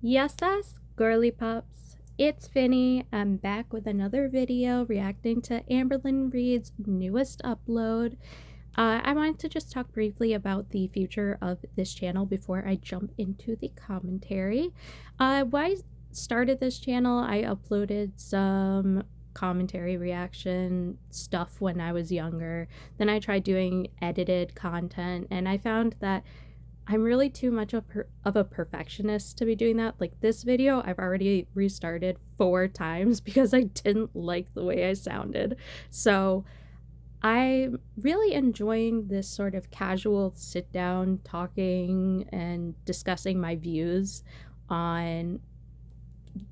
Yes, girlypops. It's Finny. I'm back with another video reacting to Amberlynn Reed's newest upload. I wanted to just talk briefly about the future of this channel before I jump into the commentary. When I started this channel, I uploaded some commentary reaction stuff when I was younger. Then I tried doing edited content, and I found that I'm really too much of a perfectionist to be doing that. Like this video, I've already restarted 4 times because I didn't like the way I sounded. So I'm really enjoying this sort of casual sit down talking and discussing my views on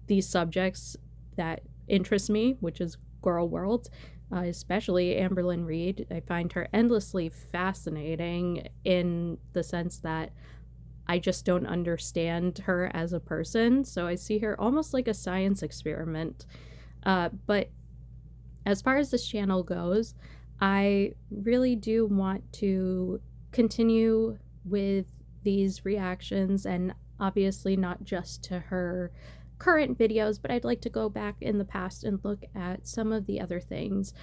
these subjects that interest me, which is girl world, especially Amberlynn Reed. I find her endlessly fascinating in the sense that I just don't understand her as a person. So I see her almost like a science experiment. But as far as this channel goes, I really do want to continue with these reactions, and obviously not just to her current videos, but I'd like to go back in the past and look at some of the other things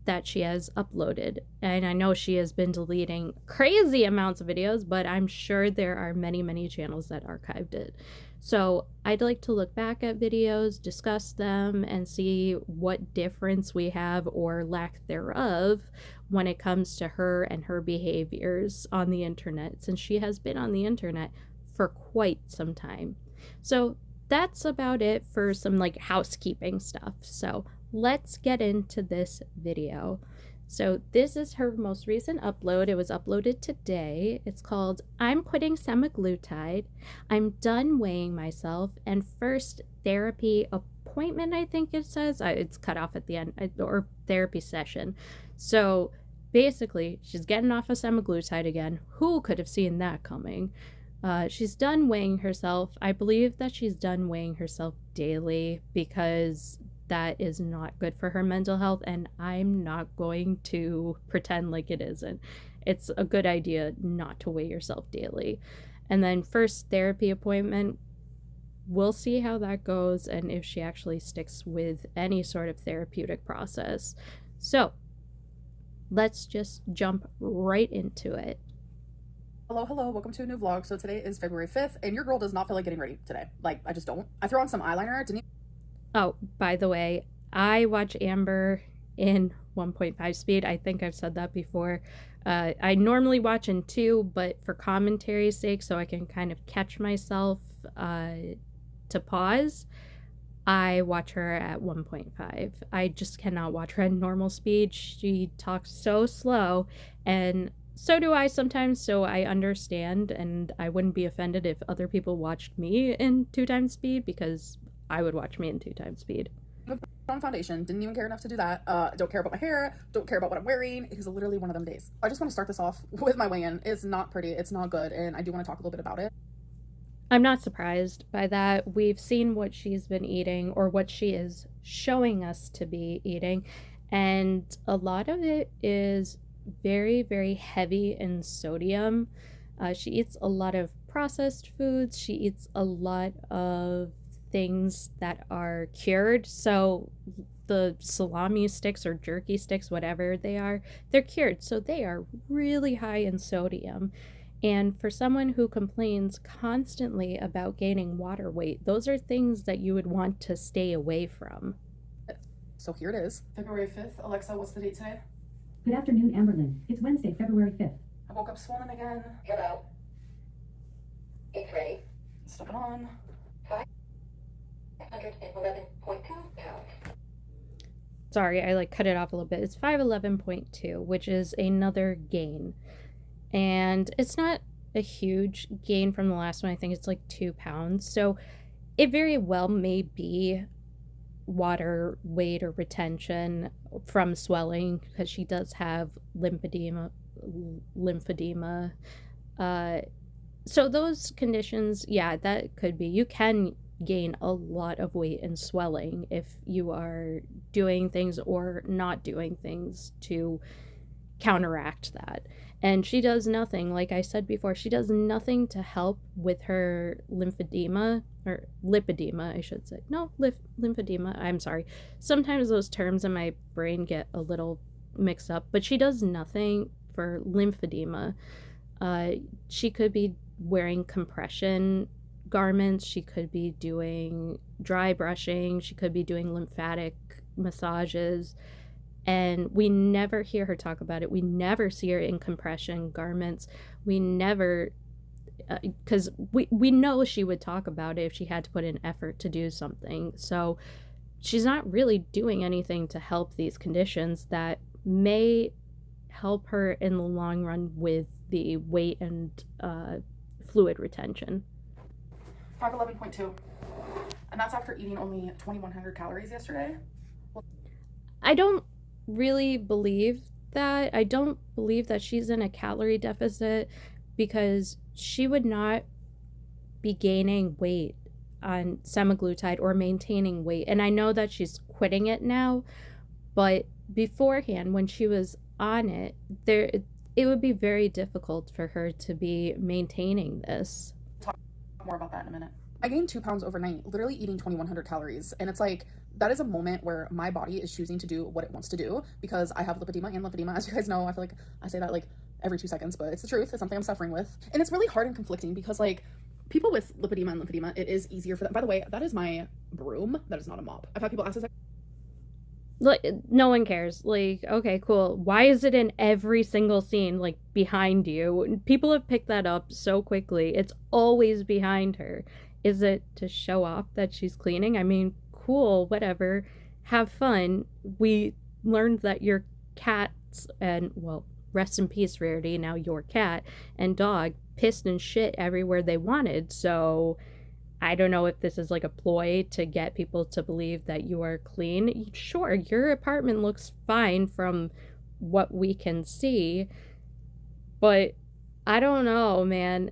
that she has uploaded. And I know she has been deleting crazy amounts of videos, but I'm sure there are many channels that archived it. So I'd like to look back at videos, discuss them, and see what difference we have or lack thereof when it comes to her and her behaviors on the internet, since she has been on the internet for quite some time. So that's about it for some like housekeeping stuff. So let's get into this video. So this is her most recent upload. It was uploaded today. It's called I'm Quitting Semaglutide. I'm done weighing myself, and first therapy appointment, I think it says. It's cut off at the end, or therapy session. So basically, she's getting off of semaglutide again. Who could have seen that coming? She's done weighing herself. I believe that she's done weighing herself daily because that is not good for her mental health, and I'm not going to pretend like it isn't. It's a good idea not to weigh yourself daily. And then first therapy appointment, we'll see how that goes and if she actually sticks with any sort of therapeutic process. So let's just jump right into it. Hello, welcome to a new vlog. So today is February 5th, and your girl does not feel like getting ready today. Like, I just don't. I threw on some eyeliner, didn't you? Oh, by the way, I watch Amber in 1.5 speed. I think I've said that before. I normally watch in 2, but for commentary's sake, so I can kind of catch myself to pause, I watch her at 1.5. I just cannot watch her at normal speed. She talks so slow, and so do I sometimes, so I understand, and I wouldn't be offended if other people watched me in 2 times speed, because I would watch me in 2 times speed. On foundation, didn't even care enough to do that. Don't care about my hair, don't care about what I'm wearing. It was literally one of them days. I just want to start this off with my weigh-in. It's not pretty, it's not good, and I do want to talk a little bit about it. I'm not surprised by that. We've seen what she's been eating, or what she is showing us to be eating, and a lot of it is very heavy in sodium. She eats a lot of processed foods. She eats a lot of things that are cured. So the salami sticks or jerky sticks, whatever they are, they're cured. So they are really high in sodium. And for someone who complains constantly about gaining water weight, those are things that you would want to stay away from. So here it is. February 5th. Alexa, what's the date today? Good afternoon, Amberlynn. It's Wednesday, February 5th. I woke up swollen again. Hello. It's ready. Stuck it on. 511.2 pounds. Sorry, I like cut it off a little bit. It's 511.2, which is another gain. And it's not a huge gain from the last one. I think it's like 2 pounds. So it very well may be water weight or retention from swelling, because she does have lymphedema. So those conditions, yeah, that could be. You can gain a lot of weight and swelling if you are doing things or not doing things to counteract that. And she does nothing, like I said before, she does nothing to help with her lymphedema, or lipedema, I should say. No, lymphedema, I'm sorry. Sometimes those terms in my brain get a little mixed up, but she does nothing for lymphedema. She could be wearing compression garments, she could be doing dry brushing, she could be doing lymphatic massages, and we never hear her talk about it. We never see her in compression garments. We never, because we know she would talk about it if she had to put in effort to do something. So she's not really doing anything to help these conditions that may help her in the long run with the weight and fluid retention. 511.2. And that's after eating only 2,100 calories yesterday. I don't really believe that. I don't believe that she's in a calorie deficit, because she would not be gaining weight on semaglutide or maintaining weight. And I know that she's quitting it now, but beforehand, when she was on it, it would be very difficult for her to be maintaining this. Talk more about that in a minute. I gained 2 pounds overnight, literally eating 2,100 calories. And it's like, that is a moment where my body is choosing to do what it wants to do, because I have lipedema and lymphedema. As you guys know, I feel like I say that like every 2 seconds, but it's the truth. It's something I'm suffering with. And it's really hard and conflicting, because like people with lipedema and lymphedema, it is easier for them. By the way, that is my broom. That is not a mop. I've had people ask this. Like, no one cares. Like, okay, cool. Why is it in every single scene, like, behind you? People have picked that up so quickly. It's always behind her. Is it to show off that she's cleaning? I mean, cool, whatever. Have fun. We learned that your cats and, well, rest in peace, Rarity, now your cat and dog pissed and shit everywhere they wanted. So I don't know if this is like a ploy to get people to believe that you are clean. Sure, your apartment looks fine from what we can see, but I don't know, man.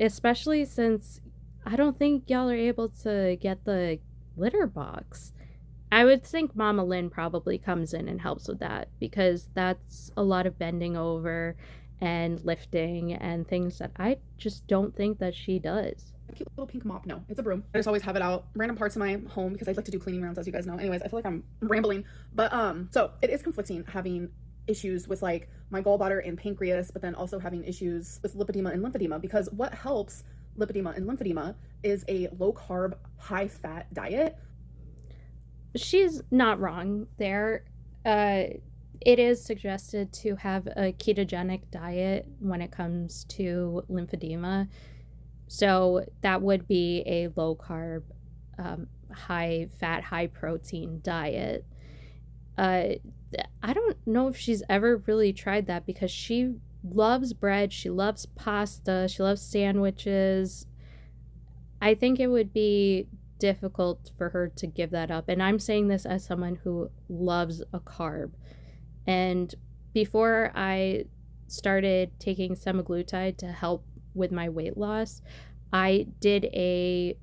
Especially since I don't think y'all are able to get the litter box. I would think Mama Lynn probably comes in and helps with that, because that's a lot of bending over and lifting and things that I just don't think that she does. A cute little pink mop. No, it's a broom. I just always have it out random parts of my home, because I like to do cleaning rounds, as you guys know. Anyways, I feel like I'm rambling, but so it is conflicting having issues with like my gallbladder and pancreas, but then also having issues with lipedema and lymphedema, because what helps lipedema and lymphedema is a low carb, high fat diet. She's not wrong there. It is suggested to have a ketogenic diet when it comes to lymphedema. So that would be a low carb, high fat, high protein diet. I don't know if she's ever really tried that, because she loves bread, she loves pasta, she loves sandwiches. I think it would be difficult for her to give that up. And I'm saying this as someone who loves a carb. And before I started taking semaglutide to help with my weight loss, I did a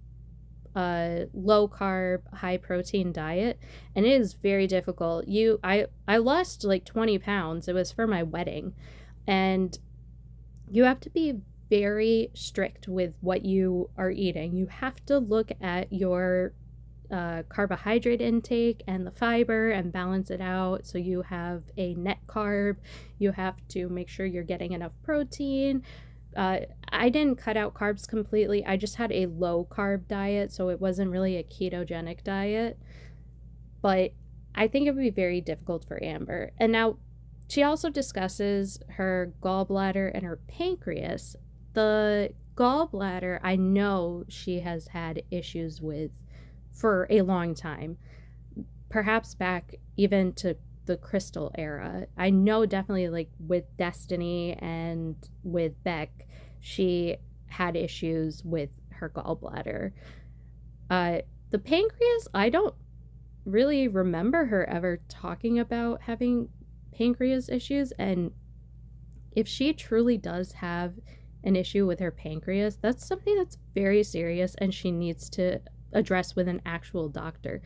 low carb, high protein diet, and it is very difficult. I lost like 20 pounds. It was for my wedding, and you have to be very strict with what you are eating. You have to look at your carbohydrate intake and the fiber and balance it out so you have a net carb. You have to make sure you're getting enough protein. I didn't cut out carbs completely. I just had a low carb diet, so it wasn't really a ketogenic diet. But I think it would be very difficult for Amber. And now she also discusses her gallbladder and her pancreas. The gallbladder, I know she has had issues with for a long time, perhaps back even to the Crystal era. I know definitely, like with Destiny and with Beck, she had issues with her gallbladder. The pancreas, I don't really remember her ever talking about having pancreas issues, and if she truly does have an issue with her pancreas, that's something that's very serious and she needs to address with an actual doctor.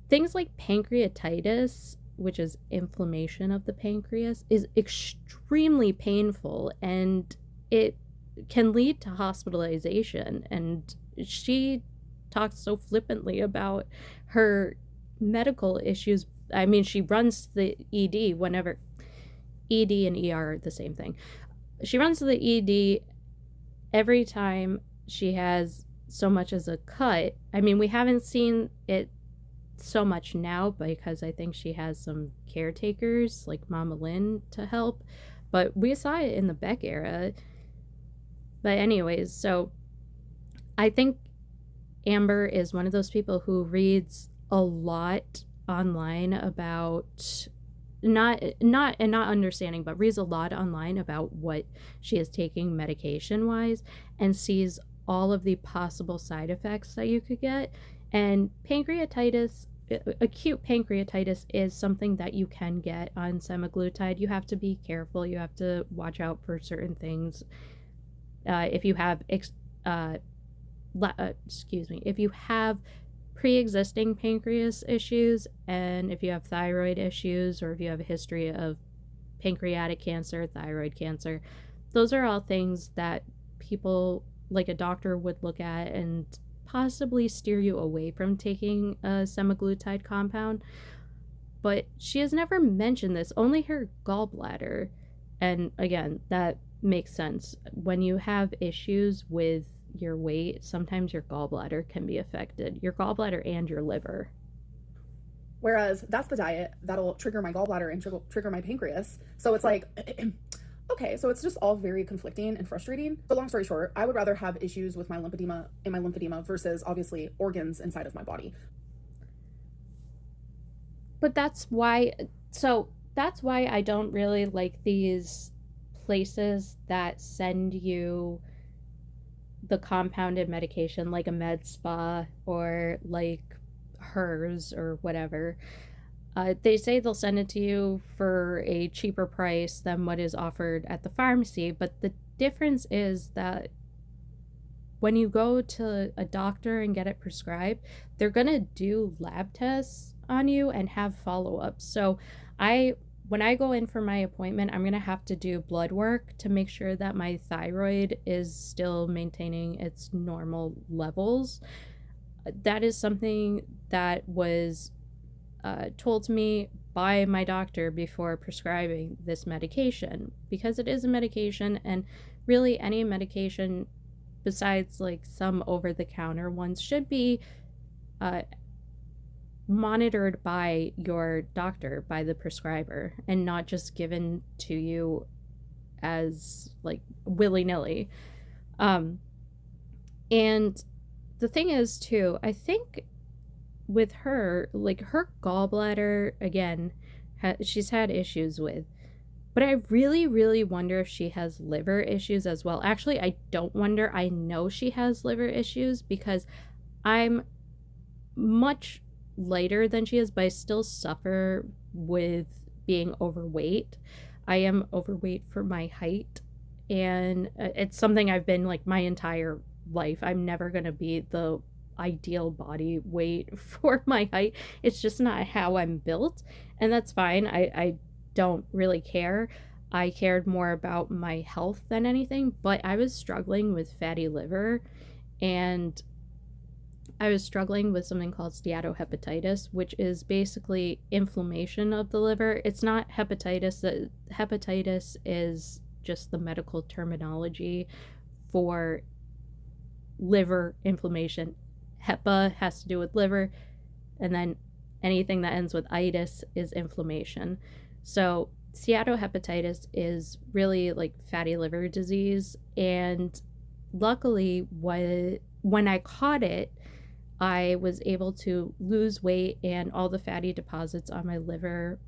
Things like pancreatitis which is inflammation of the pancreas, is extremely painful, and it can lead to hospitalization. And she talks so flippantly about her medical issues. I mean, she runs the ED whenever ED and ER are the same thing. She runs to the ED every time she has so much as a cut. I mean, we haven't seen it so much now because I think she has some caretakers like Mama Lynn to help, but we saw it in the Beck era. But anyways, so I think Amber is one of those people who reads a lot online about not understanding, but reads a lot online about what she is taking medication wise, and sees all of the possible side effects that you could get. And pancreatitis, acute pancreatitis, is something that you can get on semaglutide. You have to be careful. You have to watch out for certain things. If you have if you have pre-existing pancreas issues, and if you have thyroid issues, or if you have a history of pancreatic cancer, thyroid cancer, those are all things that people like a doctor would look at and possibly steer you away from taking a semaglutide compound. But she has never mentioned this, only her gallbladder. And again, that makes sense. When you have issues with your weight, sometimes your gallbladder can be affected, your gallbladder and your liver. Whereas that's the diet that'll trigger my gallbladder and trigger my pancreas. So it's like, okay, so it's just all very conflicting and frustrating. But long story short, I would rather have issues with my lymphedema versus obviously organs inside of my body. But that's why I don't really like these places that send you the compounded medication, like a med spa or like hers or whatever. They say they'll send it to you for a cheaper price than what is offered at the pharmacy, but the difference is that when you go to a doctor and get it prescribed, they're gonna do lab tests on you and have follow-ups. So when I go in for my appointment, I'm going to have to do blood work to make sure that my thyroid is still maintaining its normal levels. That is something that was told to me by my doctor before prescribing this medication, because it is a medication, and really any medication besides like some over-the-counter ones should be monitored by your doctor, by the prescriber, and not just given to you as like willy-nilly. And the thing is too, I think with her, like her gallbladder, again, she's had issues with, but I really wonder if she has liver issues as well. Actually, I don't wonder, I know she has liver issues, because I'm much lighter than she is, but I still suffer with being overweight. I am overweight for my height, and it's something I've been like my entire life. I'm never going to be the ideal body weight for my height. It's just not how I'm built, and that's fine. I don't really care. I cared more about my health than anything, but I was struggling with fatty liver, and I was struggling with something called steatohepatitis, which is basically inflammation of the liver. It's not hepatitis. Hepatitis is just the medical terminology for liver inflammation. Hepa has to do with liver, and then anything that ends with itis is inflammation. So steatohepatitis is really like fatty liver disease, and luckily when I caught it, I was able to lose weight, and all the fatty deposits on my liver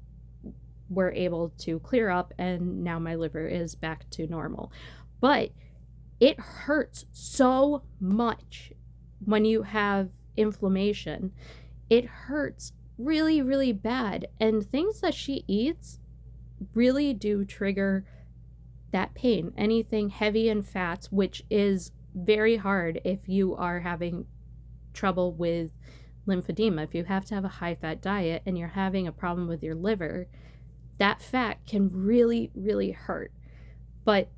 were able to clear up, and now my liver is back to normal. But it hurts so much when you have inflammation. It hurts really bad, and things that she eats really do trigger that pain. Anything heavy in fats, which is very hard if you are having trouble with lymphedema, if you have to have a high-fat diet and you're having a problem with your liver, that fat can really, really hurt. But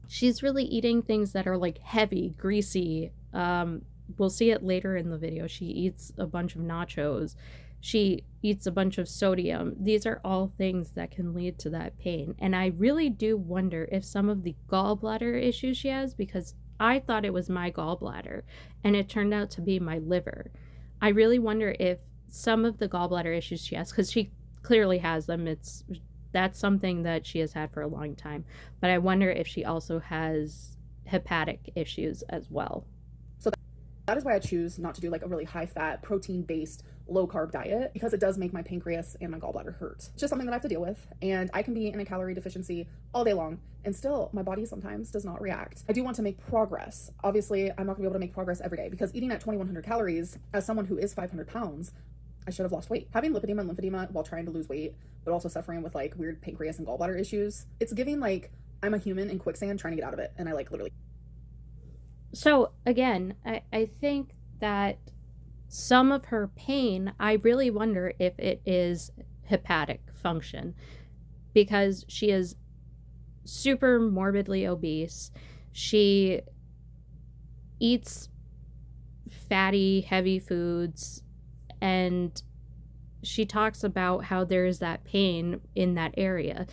she's really eating things that are like heavy, greasy. We'll see it later in the video. She eats a bunch of nachos. She eats a bunch of sodium. These are all things that can lead to that pain. And I really do wonder if some of the gallbladder issues she has, because I thought it was my gallbladder and it turned out to be my liver. I really wonder if some of the gallbladder issues she has, because she clearly has them, that's something that she has had for a long time. But I wonder if she also has hepatic issues as well. So that is why I choose not to do like a really high fat, protein based, low carb diet, because it does make my pancreas and my gallbladder hurt. It's just something that I have to deal with. And I can be in a calorie deficiency all day long, and still my body sometimes does not react. I do want to make progress. Obviously, I'm not gonna be able to make progress every day, because eating at 2,100 calories, as someone who is 500 pounds, I should have lost weight. Having lipedema and lymphedema while trying to lose weight, but also suffering with like weird pancreas and gallbladder issues, it's giving like I'm a human in quicksand trying to get out of it. And I like literally. So again, I think that some of her pain, I really wonder if it is hepatic function, because she is super morbidly obese. She eats fatty, heavy foods, and she talks about how there is that pain in that area.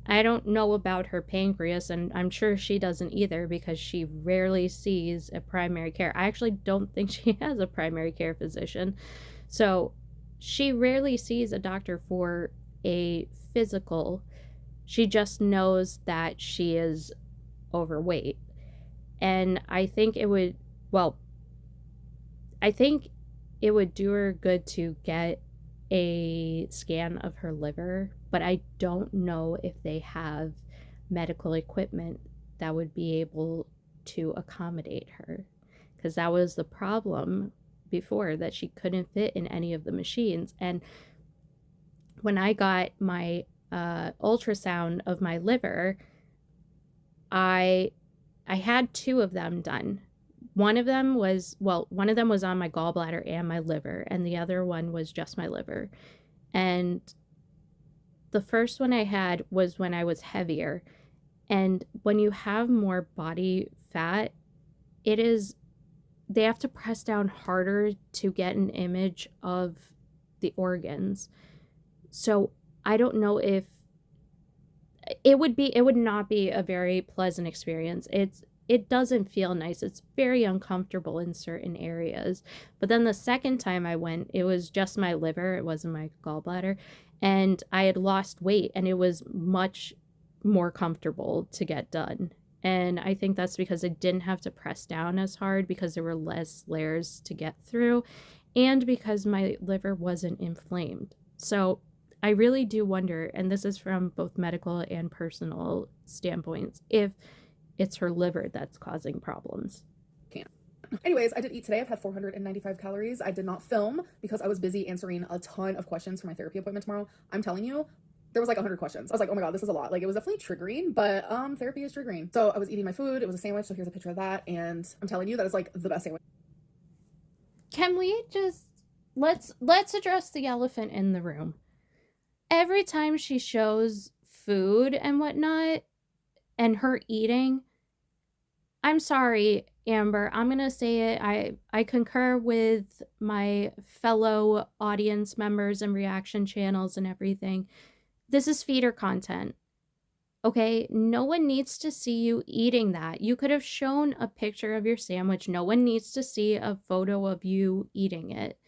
I don't know about her pancreas, and I'm sure she doesn't either, because she rarely sees a primary care. I actually don't think she has a primary care physician. So she rarely sees a doctor for a physical. She just knows that she is overweight. And I think it would, well, I think it would do her good to get a scan of her liver, but I don't know if they have medical equipment that would be able to accommodate her, because that was the problem before, that she couldn't fit in any of the machines. And when I got my ultrasound of my liver, I had 2 of them done. One of them was on my gallbladder and my liver, and the other one was just my liver. And the first one I had was when I was heavier. And when you have more body fat, they have to press down harder to get an image of the organs. So I don't know if it would not be a very pleasant experience. It doesn't feel nice. It's very uncomfortable in certain areas. But then the second time I went, it was just my liver. It wasn't my gallbladder. And I had lost weight, and it was much more comfortable to get done. And I think that's because I didn't have to press down as hard, because there were less layers to get through, and because my liver wasn't inflamed. So I really do wonder, and this is from both medical and personal standpoints, if it's her liver that's causing problems. Anyways, I did eat today. I've had 495 calories. I did not film because I was busy answering a ton of questions for my therapy appointment tomorrow. I'm telling you, there was like 100 questions. I was like, oh my God, this is a lot. Like, it was definitely triggering, but therapy is triggering. So I was eating my food. It was a sandwich. So here's a picture of that. And I'm telling you, that is like the best sandwich. Can we just, let's address the elephant in the room. Every time she shows food and whatnot, and her eating, I'm sorry, Amber, I'm gonna say it. I concur with my fellow audience members and reaction channels and everything. This is feeder content. Okay, no one needs to see you eating that. You could have shown a picture of your sandwich. No one needs to see a photo of you eating it.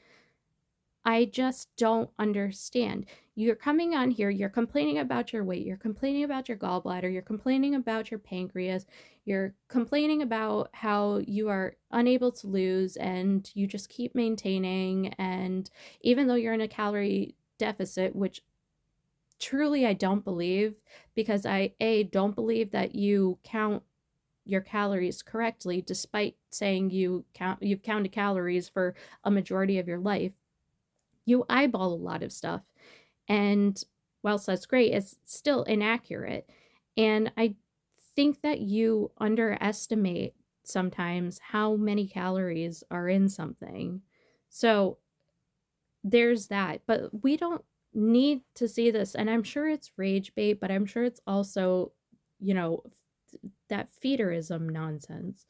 I just don't understand. You're coming on here, you're complaining about your weight, you're complaining about your gallbladder, you're complaining about your pancreas, you're complaining about how you are unable to lose and you just keep maintaining. And even though you're in a calorie deficit, which truly I don't believe, because I don't believe that you count your calories correctly, despite saying you've counted calories for a majority of your life. You eyeball a lot of stuff, and whilst that's great, it's still inaccurate. And I think that you underestimate sometimes how many calories are in something. So there's that. But we don't need to see this. And I'm sure it's rage bait, but I'm sure it's also, you know, that feederism nonsense.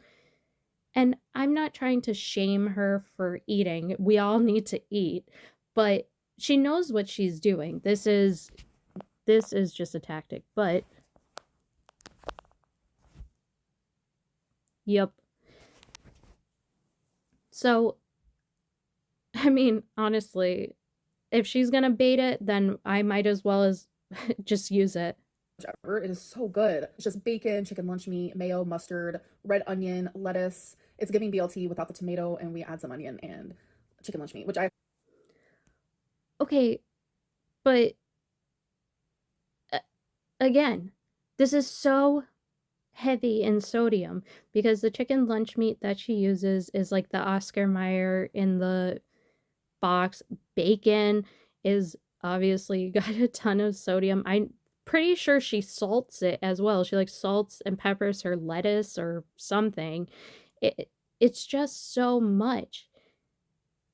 And I'm not trying to shame her for eating. We all need to eat, but she knows what she's doing. This is just a tactic. But yep. So, I mean, honestly, if she's gonna bait it, then I might as well as just use it. Whichever. It is so good. It's just bacon, chicken lunch meat, mayo, mustard, red onion, lettuce. It's giving BLT without the tomato, and we add some onion and chicken lunch meat, which I Okay, but uh, again, this is so heavy in sodium because the chicken lunch meat that she uses is like the Oscar Mayer in the box. Bacon is obviously got a ton of sodium. I'm pretty sure she salts it as well. She like salts and peppers her lettuce or something. It's just so much.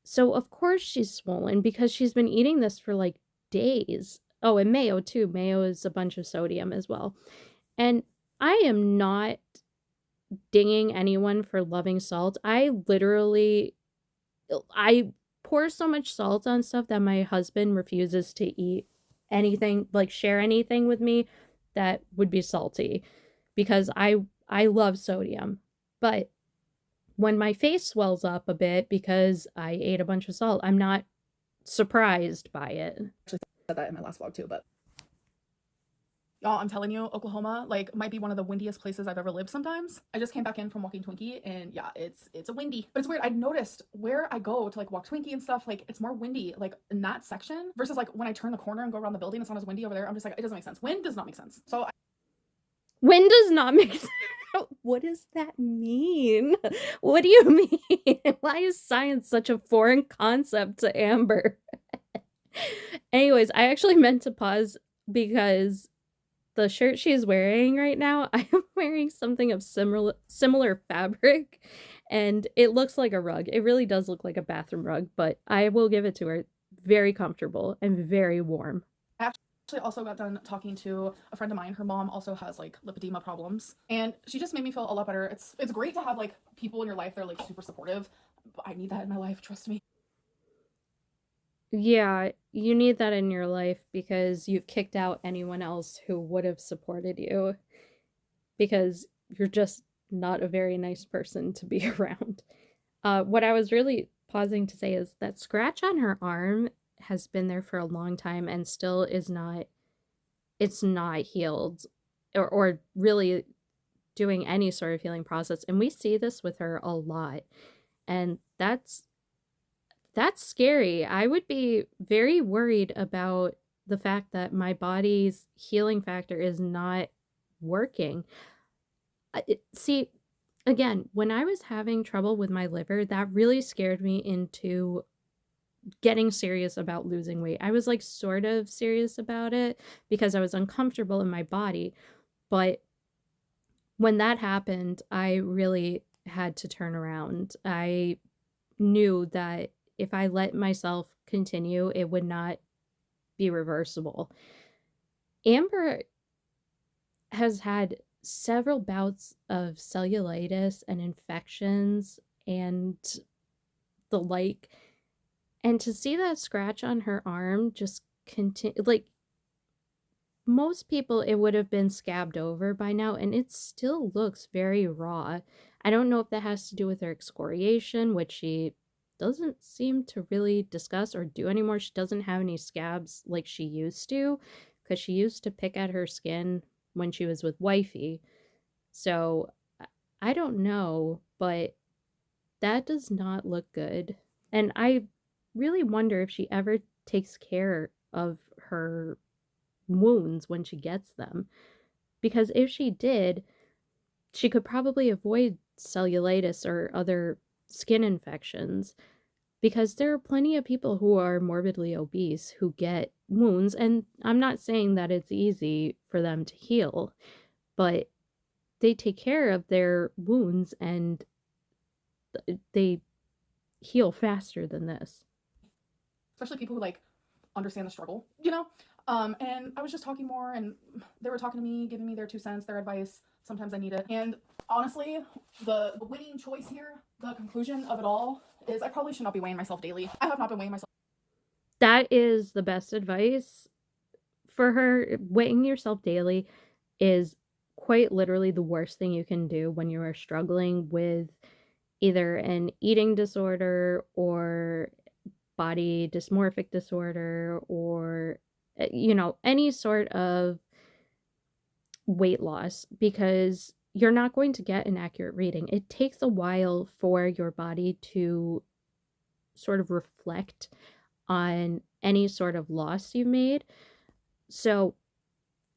So of course she's swollen because she's been eating this for like days. Oh, and mayo too. Mayo is a bunch of sodium as well. And I am not dinging anyone for loving salt. I pour so much salt on stuff that my husband refuses to eat anything, like share anything with me that would be salty because I love sodium. But when my face swells up a bit because I ate a bunch of salt, I'm not surprised by it. actually said that in my last vlog too, but y'all, I'm telling you, Oklahoma like might be one of the windiest places I've ever lived sometimes. I just came back in from walking Twinkie and yeah, it's a windy. But it's weird. I noticed where I go to like walk Twinkie and stuff, like it's more windy like in that section versus like when I turn the corner and go around the building, it's not as windy over there. I'm just like, it doesn't make sense. Wind does not make sense. So Wind does not make sense. What does that mean? What do you mean? Why is science such a foreign concept to Amber? Anyways, I actually meant to pause because the shirt she's wearing right now, I am wearing something of similar fabric and it looks like a rug. It really does look like a bathroom rug, but I will give it to her. Very comfortable and very warm. I actually also got done talking to a friend of mine. Her mom also has like lipedema problems, and she just made me feel a lot better. It's great to have like people in your life that are like super supportive. But I need that in my life, trust me. Yeah, you need that in your life because you've kicked out anyone else who would have supported you because you're just not a very nice person to be around. What I was really pausing to say is that scratch on her arm has been there for a long time and still is not, it's not healed or really doing any sort of healing process. And we see this with her a lot. And that's scary. I would be very worried about the fact that my body's healing factor is not working. See, again, when I was having trouble with my liver, that really scared me into getting serious about losing weight. I was like sort of serious about it because I was uncomfortable in my body. But when that happened, I really had to turn around. I knew that if I let myself continue, it would not be reversible. Amber has had several bouts of cellulitis and infections and the like. And to see that scratch on her arm just continue, like most people, it would have been scabbed over by now, and it still looks very raw. I don't know if that has to do with her excoriation, which she doesn't seem to really discuss or do anymore. She doesn't have any scabs like she used to, because she used to pick at her skin when she was with wifey. So I don't know, but that does not look good. And I really wonder if she ever takes care of her wounds when she gets them. Because if she did, she could probably avoid cellulitis or other skin infections. Because there are plenty of people who are morbidly obese who get wounds, and I'm not saying that it's easy for them to heal, but they take care of their wounds and they heal faster than this. especially people who like understand the struggle, and I was just talking more, and they were talking to me, giving me their 2 cents, their advice. Sometimes I need it. And honestly, the winning choice here, the conclusion of it all, is I probably should not be weighing myself daily. I have not been weighing myself. That is the best advice for her. Weighing yourself daily is quite literally the worst thing you can do when you are struggling with either an eating disorder or body dysmorphic disorder, or any sort of weight loss, because you're not going to get an accurate reading. It takes a while for your body to sort of reflect on any sort of loss you've made. So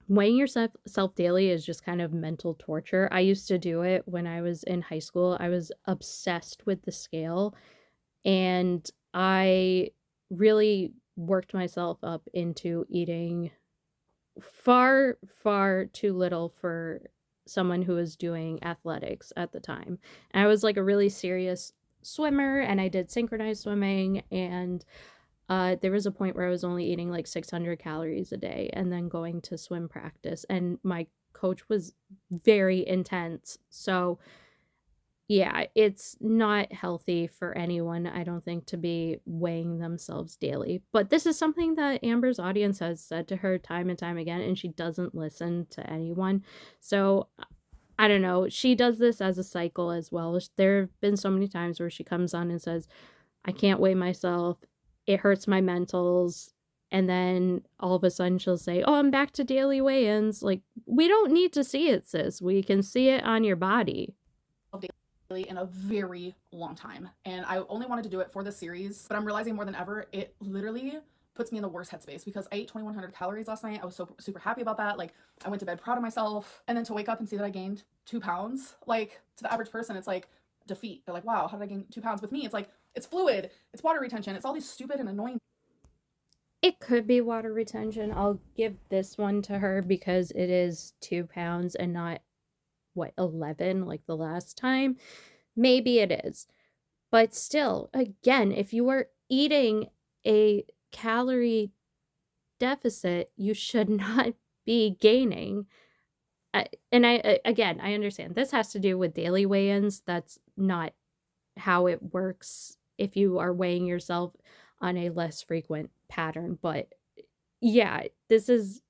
weighing yourself daily is just kind of mental torture. I used to do it when I was in high school. I was obsessed with the scale, and I really worked myself up into eating far, far too little for someone who was doing athletics at the time. And I was like a really serious swimmer, and I did synchronized swimming, and there was a point where I was only eating like 600 calories a day and then going to swim practice. And my coach was very intense. So, yeah, it's not healthy for anyone, I don't think, to be weighing themselves daily. But this is something that Amber's audience has said to her time and time again, and she doesn't listen to anyone. So, I don't know. She does this as a cycle as well. There have been so many times where she comes on and says, I can't weigh myself. It hurts my mentals. And then all of a sudden she'll say, oh, I'm back to daily weigh-ins. Like, we don't need to see it, sis. We can see it on your body. In a very long time, and I only wanted to do it for this series, but I'm realizing more than ever it literally puts me in the worst headspace, because I ate 2100 calories last night. I was so super happy about that. Like, I went to bed proud of myself, and then to wake up and see that I gained 2 pounds, like, to the average person it's like defeat. They're like, wow, how did I gain 2 pounds? With me it's like, it's fluid, it's water retention, it's all these stupid and annoying. It could be water retention. I'll give this one to her because it is 2 pounds and not 11 like the last time. Maybe it is. But still, again, if you are eating a calorie deficit, you should not be gaining. And again, I understand this has to do with daily weigh-ins. That's not how it works if you are weighing yourself on a less frequent pattern. But yeah, this is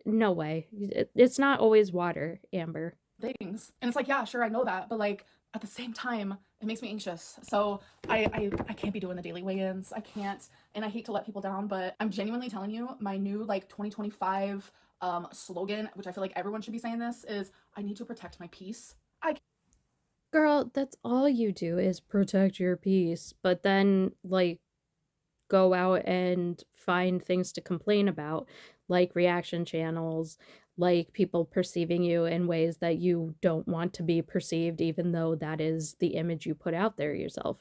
no way. It's not always water, Amber. Things, and it's like, yeah, sure, I know that, but like at the same time it makes me anxious. So I can't be doing the daily weigh-ins. I can't, and I hate to let people down, but I'm genuinely telling you, my new like 2025 slogan, which I feel like everyone should be saying this, is I need to protect my peace. Girl, that's all you do is protect your peace, but then like go out and find things to complain about, like reaction channels, like people perceiving you in ways that you don't want to be perceived, even though that is the image you put out there yourself.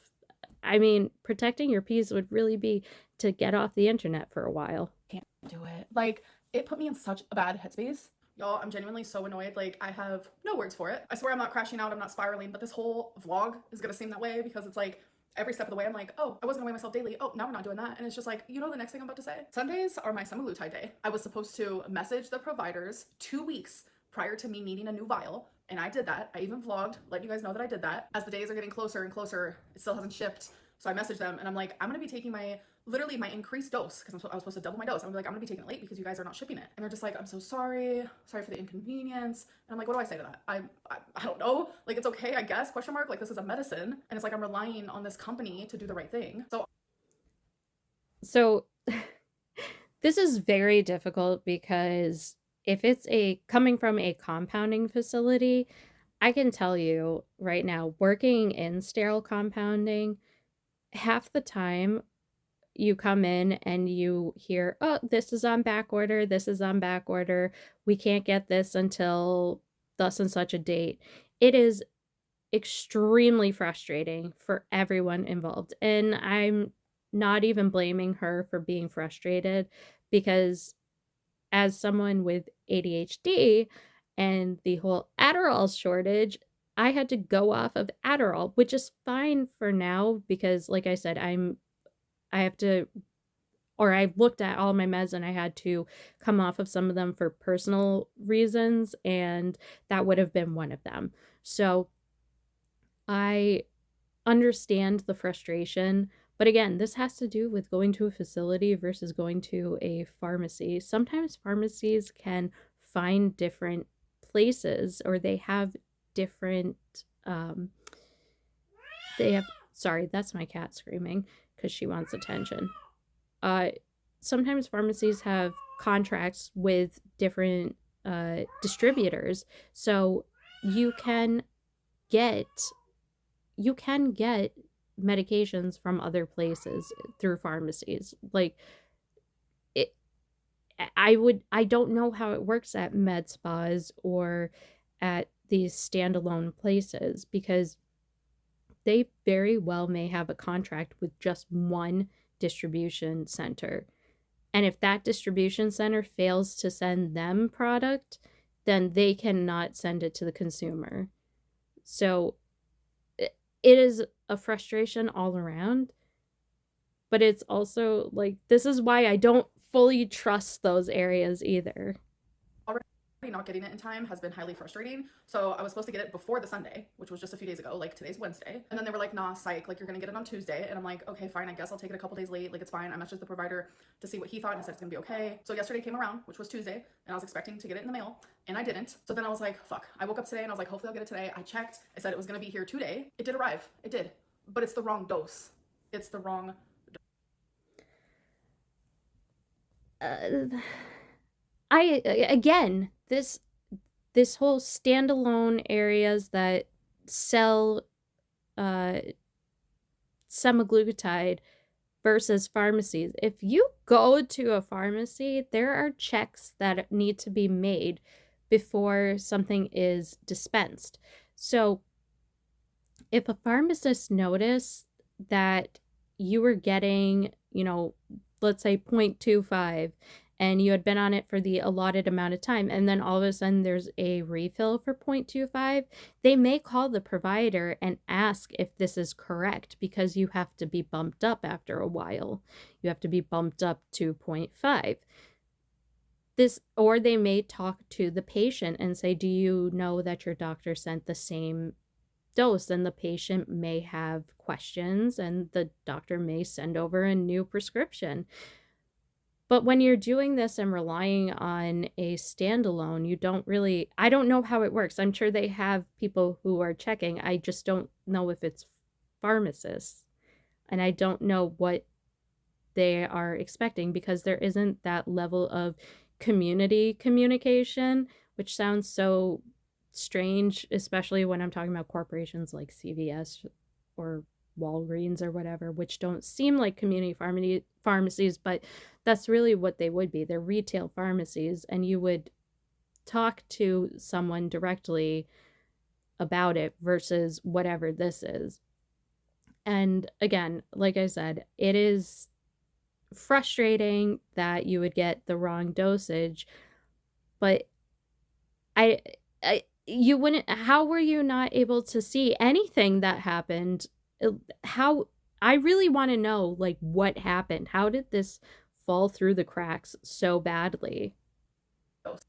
I mean, protecting your peace would really be to get off the internet for a while. Can't do it. Like, it put me in such a bad headspace. Y'all, I'm genuinely so annoyed. Like, I have no words for it. I swear I'm not crashing out, I'm not spiraling, but this whole vlog is gonna seem that way, because it's like every step of the way I'm like, oh, I was gonna weigh myself daily. Oh, now we're not doing that. And it's just like, the next thing I'm about to say? Sundays are my semaglutide day. I was supposed to message the providers 2 weeks prior to me needing a new vial, and I did that. I even vlogged, letting you guys know that I did that. As the days are getting closer and closer, it still hasn't shipped. So I messaged them and I'm like, I'm gonna be taking my increased dose, because I was supposed to double my dose. I'm like, I'm gonna be taking it late because you guys are not shipping it. And they're just like, I'm so sorry for the inconvenience. And I'm like, what do I say to that? I don't know. Like, it's okay, I guess, question mark. Like, this is a medicine, and it's like I'm relying on this company to do the right thing. So this is very difficult, because if it's coming from a compounding facility, I can tell you right now, working in sterile compounding, half the time you come in and you hear, oh, this is on back order, this is on back order, we can't get this until thus and such a date. It is extremely frustrating for everyone involved. And I'm not even blaming her for being frustrated, because as someone with ADHD and the whole Adderall shortage, I had to go off of Adderall, which is fine for now because, like I said, I have to or I looked at all my meds and I had to come off of some of them for personal reasons, and that would have been one of them. So I understand the frustration, but again, this has to do with going to a facility versus going to a pharmacy. Sometimes pharmacies can find different places, or they have different they have sorry, that's my cat screaming because she wants attention. uh Sometimes pharmacies have contracts with different distributors, so you can get you can get medications from other places through pharmacies. Like, it, I don't know how it works at med spas or at these standalone places, because they very well may have a contract with just one distribution center. And if that distribution center fails to send them product, then they cannot send it to the consumer. So it is a frustration all around, but it's also like, this is why I don't fully trust those areas either. Not getting it in time has been highly frustrating. So I was supposed to get it before the Sunday, which was just a few days ago. Like, today's Wednesday, and then they were like, nah, psych, like, you're gonna get it on Tuesday. And I'm like, okay, fine, I guess I'll take it a couple days late, like, it's fine. I messaged the provider to see what he thought, and he said it's gonna be okay. So yesterday came around, which was Tuesday, and I was expecting to get it in the mail, and I didn't. So then I was like, fuck. I woke up today and I was like, hopefully I'll get it today. I checked, I said it was gonna be here today. It did arrive, it did, but it's the wrong dose. It's the wrong I again, this whole standalone areas that sell semaglutide versus pharmacies. If you go to a pharmacy, there are checks that need to be made before something is dispensed. So if a pharmacist noticed that you were getting, let's say 0.25, and you had been on it for the allotted amount of time, and then all of a sudden there's a refill for 0.25, they may call the provider and ask if this is correct, because you have to be bumped up after a while. You have to be bumped up to 0.5. Or they may talk to the patient and say, do you know that your doctor sent the same dose? And the patient may have questions, and the doctor may send over a new prescription. But when you're doing this and relying on a standalone, I don't know how it works. I'm sure they have people who are checking. I just don't know if it's pharmacists. And I don't know what they are expecting, because there isn't that level of community communication, which sounds so strange, especially when I'm talking about corporations like CVS or Walgreens or whatever, which don't seem like community pharmacies, but that's really what they would be. They're retail pharmacies, and you would talk to someone directly about it versus whatever this is. And again, like I said, it is frustrating that you would get the wrong dosage, but you wouldn't. How were you not able to see anything that happened? How I really want to know, like, what happened. How did this fall through the cracks so badly? dose.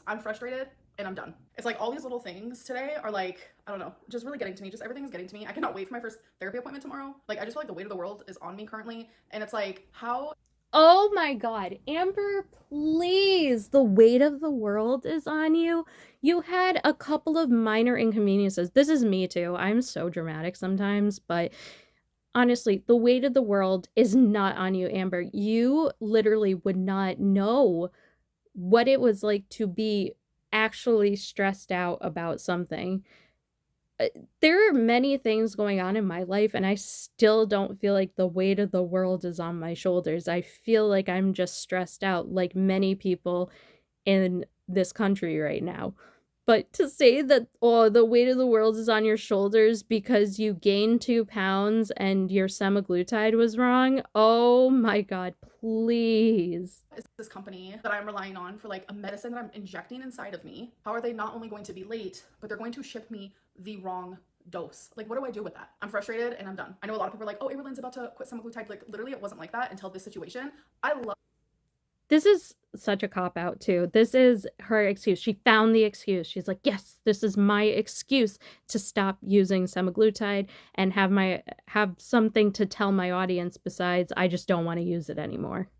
I'm frustrated and I'm done. It's like all these little things today are like, I don't know, just really getting to me. Just everything's getting to me. I cannot wait for my first therapy appointment tomorrow. Like, I just feel like the weight of the world is on me currently. And it's like, how Oh my God, Amber, please. The weight of the world is on you. You had a couple of minor inconveniences. This is me too. I'm so dramatic sometimes, but honestly, the weight of the world is not on you, Amber. You literally would not know what it was like to be actually stressed out about something. There are many things going on in my life, and I still don't feel like the weight of the world is on my shoulders. I feel like I'm just stressed out, like many people in this country right now. But to say that, oh, the weight of the world is on your shoulders because you gained 2 pounds and your semaglutide was wrong, oh my God, please. is this company that I'm relying on for like a medicine that I'm injecting inside of me? How are they not only going to be late, but they're going to ship me the wrong dose. Like, what do I do with that? I'm frustrated and I'm done. I know a lot of people are like, oh, Amberlynn's about to quit semaglutide. Like, literally, it wasn't like that until this situation. I love. This is such a cop-out, too. This is her excuse. She found the excuse. She's like, yes, this is my excuse to stop using semaglutide and have something to tell my audience besides I just don't want to use it anymore.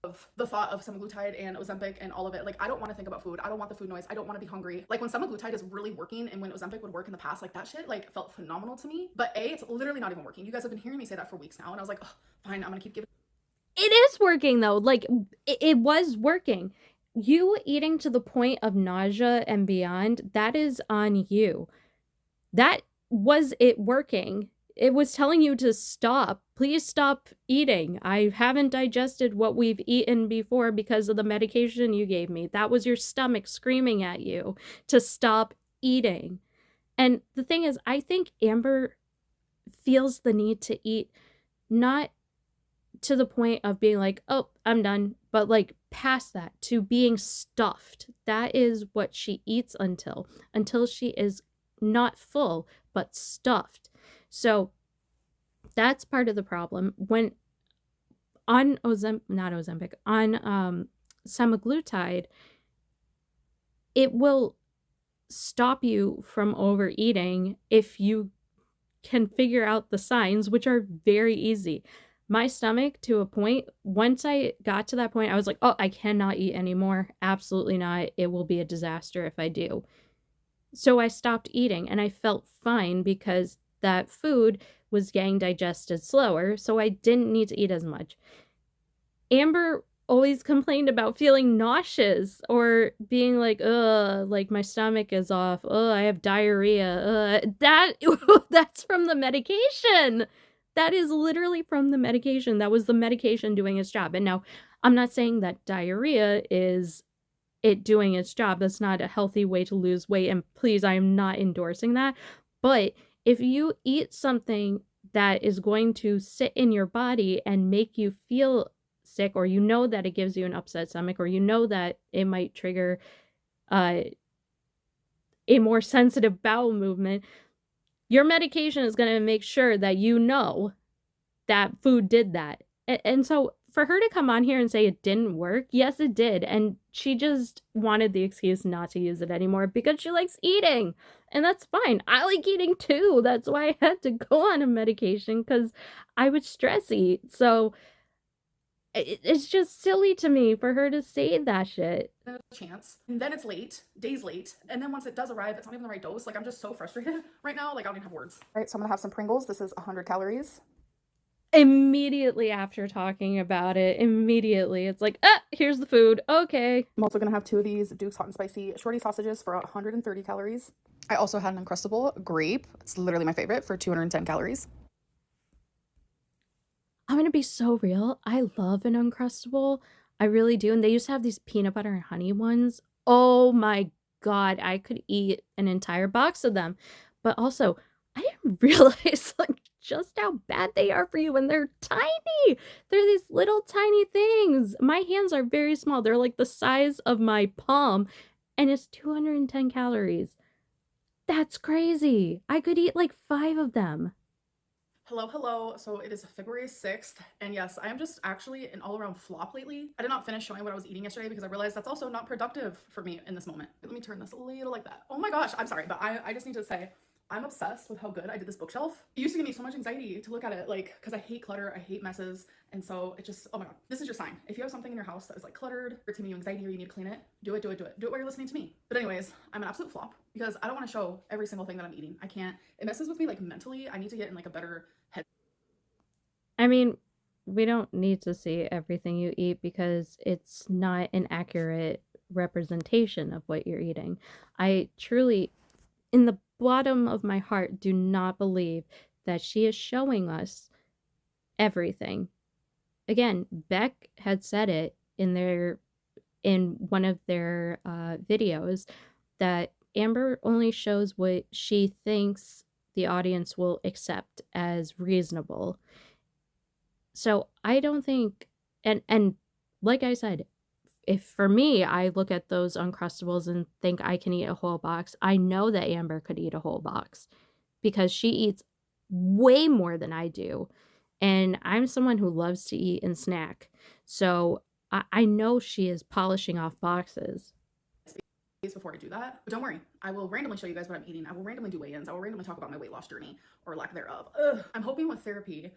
Of the thought of semaglutide and Ozempic and all of it. Like, I don't want to think about food. I don't want the food noise. I don't want to be hungry. Like, when semaglutide is really working and when Ozempic would work in the past, like, that shit, like, felt phenomenal to me. But A, it's literally not even working. You guys have been hearing me say that for weeks now. And I was like, oh, fine, I'm going to keep giving. It is working, though. Like, it was working. You eating to the point of nausea and beyond, that is on you. That was it working. It was telling you to stop. Please stop eating. I haven't digested what we've eaten before because of the medication you gave me. That was your stomach screaming at you to stop eating. And the thing is, I think Amber feels the need to eat, not to the point of being like, oh, I'm done, but like past that to being stuffed. That is what she eats until she is not full, but stuffed. So that's part of the problem. When on semaglutide, it will stop you from overeating if you can figure out the signs, which are very easy. My stomach, to a point, once I got to that point, I was like, oh, I cannot eat anymore. Absolutely not. It will be a disaster if I do. So I stopped eating and I felt fine because that food was getting digested slower, so I didn't need to eat as much. Amber always complained about feeling nauseous or being like, ugh, like my stomach is off. Ugh, I have diarrhea. That's from the medication. That is literally from the medication. That was the medication doing its job. And now, I'm not saying that diarrhea is it doing its job. That's not a healthy way to lose weight. And please, I am not endorsing that. But if you eat something that is going to sit in your body and make you feel sick, or you know that it gives you an upset stomach, or you know that it might trigger a more sensitive bowel movement, your medication is going to make sure that you know that food did that. And so for her to come on here and say it didn't work, yes, it did. And she just wanted the excuse not to use it anymore because she likes eating. And that's fine. I like eating too. That's why I had to go on a medication, because I would stress eat. So it's just silly to me for her to say that shit. A chance, and then it's late, days late, and then once it does arrive, it's not even the right dose. Like, I'm just so frustrated right now. Like, I don't even have words. All right, so I'm gonna have some Pringles. This is 100 calories. Immediately after talking about it, it's like, here's the food. Okay. I'm also gonna have 2 of these Duke's hot and spicy shorty sausages for 130 calories. I also had an Uncrustable grape. It's literally my favorite, for 210 calories. I'm gonna be so real. I love an Uncrustable. I really do. And they used to have these peanut butter and honey ones. Oh my God, I could eat an entire box of them. But also, I didn't realize like just how bad they are for you when they're tiny. They're these little tiny things. My hands are very small. They're like the size of my palm, and it's 210 calories. That's crazy. I could eat like 5 of them. Hello. So it is February 6th, and yes, I am just actually an all-around flop lately. I did not finish showing what I was eating yesterday because I realized that's also not productive for me in this moment. Let me turn this a little like that. Oh my gosh, I'm sorry, but I just need to say, I'm obsessed with how good I did this bookshelf. It used to give me so much anxiety to look at it, like, because I hate clutter, I hate messes, and so it just, oh my God, this is your sign. If you have something in your house that is like cluttered, or it's giving you anxiety, or you need to clean it, do it. Do it while you're listening to me. But anyways, I'm an absolute flop because I don't want to show every single thing that I'm eating. I can't. It messes with me like mentally. I need to get in like a better head. I mean, we don't need to see everything you eat because it's not an accurate representation of what you're eating. I truly, in the bottom of my heart, do not believe that she is showing us everything. Again, Beck had said it in one of their videos that Amber only shows what she thinks the audience will accept as reasonable. So I don't think, and like I said, if for me, I look at those Uncrustables and think I can eat a whole box, I know that Amber could eat a whole box because she eats way more than I do. And I'm someone who loves to eat and snack. So I know she is polishing off boxes. Before I do that. But don't worry, I will randomly show you guys what I'm eating. I will randomly do weigh-ins. I will randomly talk about my weight loss journey or lack thereof. Ugh. I'm hoping with therapy.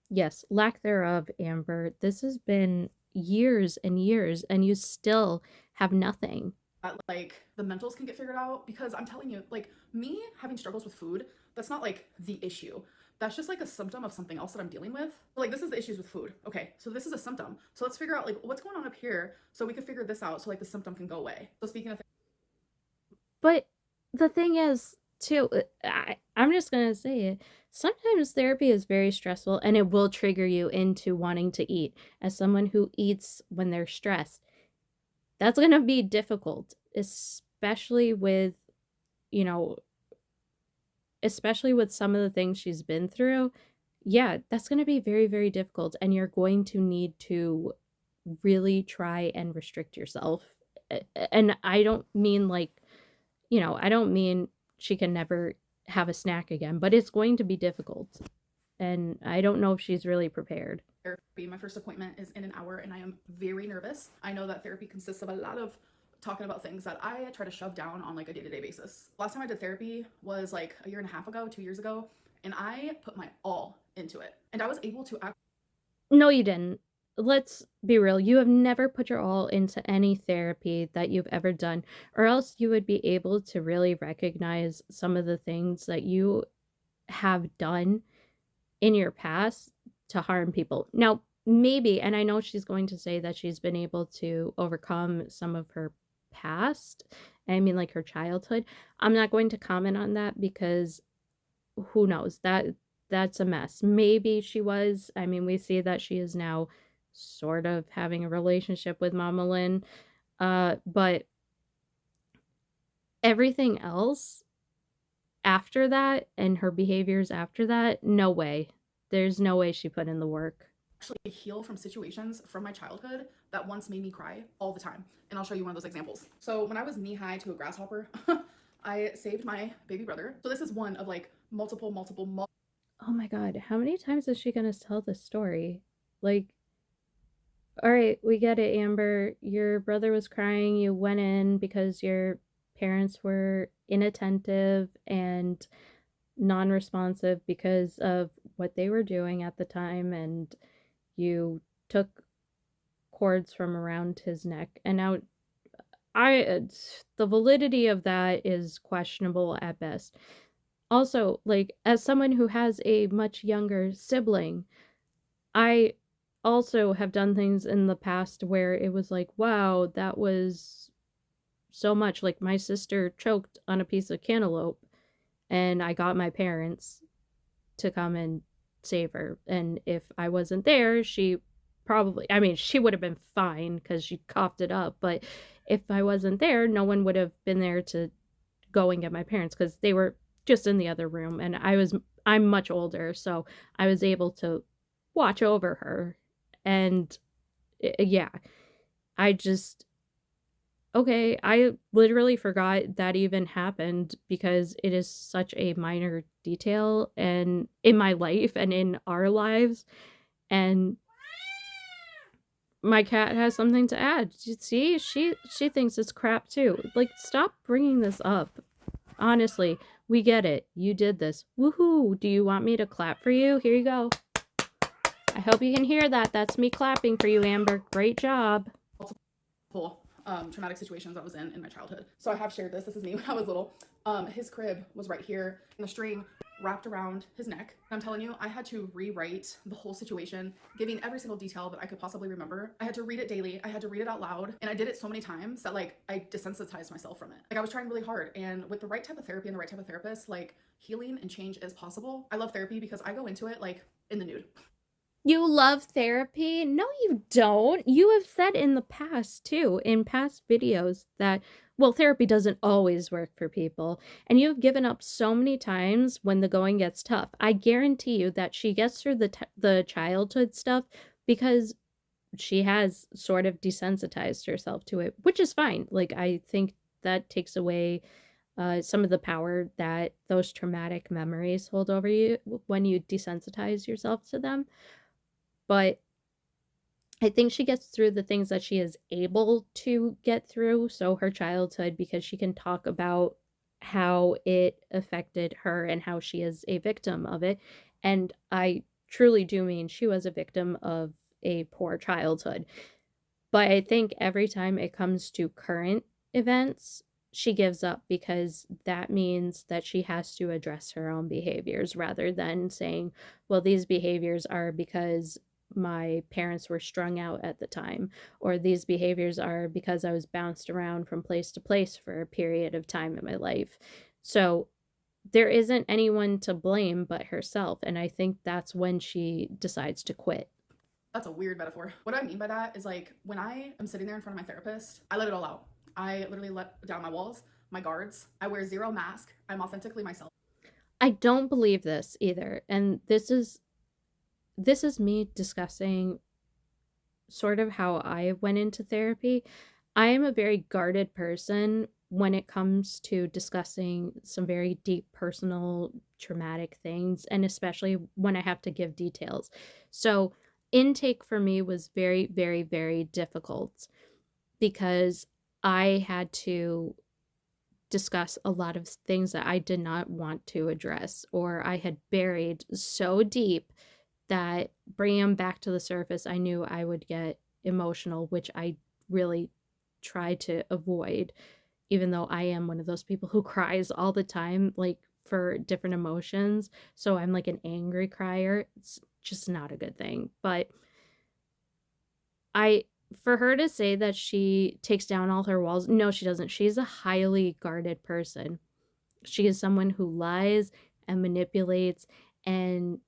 Yes, lack thereof, Amber. This has been years and years, and you still have nothing. That like the mentals can get figured out, because I'm telling you, like me having struggles with food, that's not like the issue. That's just like a symptom of something else that I'm dealing with. Like this is the issues with food. Okay, so this is a symptom. So let's figure out like what's going on up here so we can figure this out so like the symptom can go away. So speaking of But the thing is, too, I'm just going to say it. Sometimes therapy is very stressful and it will trigger you into wanting to eat. As someone who eats when they're stressed, that's going to be difficult, especially with, you know, especially with some of the things she's been through. Yeah, that's going to be very, very difficult. And you're going to need to really try and restrict yourself. And I don't mean like, I don't mean she can never have a snack again, but it's going to be difficult. And I don't know if she's really prepared. therapy, my first appointment is in an hour and I am very nervous. I know that therapy consists of a lot of talking about things that I try to shove down on like a day-to-day basis. Last time I did therapy was like a year and a half ago, 2 years ago, and I put my all into it. And I was able to No, you didn't. Let's be real. You have never put your all into any therapy that you've ever done, or else you would be able to really recognize some of the things that you have done in your past to harm people. Now, maybe, and I know she's going to say that she's been able to overcome some of her past, I mean, like her childhood. I'm not going to comment on that because who knows? That's a mess. Maybe she was. I mean, we see that she is now sort of having a relationship with Mama Lynn. But everything else after that and her behaviors after that, no way. There's no way she put in the work. actually heal from situations from my childhood that once made me cry all the time. And I'll show you one of those examples. So when I was knee-high to a grasshopper, I saved my baby brother. So this is one of like multiple Oh my god, how many times is she gonna tell this story? Like, all right, we get it, Amber. Your brother was crying. You went in because your parents were inattentive and non responsive because of what they were doing at the time, and you took cords from around his neck. And now, the validity of that is questionable at best. Also, like, as someone who has a much younger sibling, I also have done things in the past where it was like, wow, that was so much. Like, my sister choked on a piece of cantaloupe, and I got my parents to come and save her. And if I wasn't there, she probably, I mean, she would have been fine because she coughed it up. But if I wasn't there, no one would have been there to go and get my parents because they were just in the other room. And I'm much older, so I was able to watch over her. And yeah, I just, okay, I literally forgot that even happened because it is such a minor detail and in my life and in our lives. And my cat has something to add. See, she thinks it's crap too. Like, stop bringing this up. Honestly, we get it. You did this. Woohoo! Do you want me to clap for you? Here you go. I hope you can hear that. That's me clapping for you, Amber. Great job. multiple traumatic situations I was in my childhood. So I have shared this. This is me when I was little. His crib was right here, and the string wrapped around his neck. I'm telling you, I had to rewrite the whole situation, giving every single detail that I could possibly remember. I had to read it daily. I had to read it out loud, and I did it so many times that like I desensitized myself from it. Like I was trying really hard, and with the right type of therapy and the right type of therapist, like healing and change is possible. I love therapy because I go into it like in the nude. You love therapy? No, you don't. You have said in the past, too, in past videos, that, well, therapy doesn't always work for people. And you've given up so many times when the going gets tough. I guarantee you that she gets through the childhood stuff because she has sort of desensitized herself to it, which is fine. Like, I think that takes away some of the power that those traumatic memories hold over you when you desensitize yourself to them. But I think she gets through the things that she is able to get through, so her childhood, because she can talk about how it affected her and how she is a victim of it. And I truly do mean she was a victim of a poor childhood. But I think every time it comes to current events, she gives up because that means that she has to address her own behaviors rather than saying, well, these behaviors are because my parents were strung out at the time, or these behaviors are because I was bounced around from place to place for a period of time in my life. So there isn't anyone to blame but herself. And I think that's when she decides to quit. That's a weird metaphor. What I mean by that is like when I am sitting there in front of my therapist, I let it all out. I literally let down my walls, my guards. I wear zero mask. I'm authentically myself. I don't believe this either. And this is me discussing sort of how I went into therapy. I am a very guarded person when it comes to discussing some very deep personal traumatic things, and especially when I have to give details. So intake for me was very, very, very difficult because I had to discuss a lot of things that I did not want to address or I had buried so deep that bringing them back to the surface, I knew I would get emotional, which I really try to avoid, even though I am one of those people who cries all the time, like for different emotions. So I'm like an angry crier. It's just not a good thing. But I for her to say that she takes down all her walls, no, she doesn't. She's a highly guarded person. She is someone who lies and manipulates and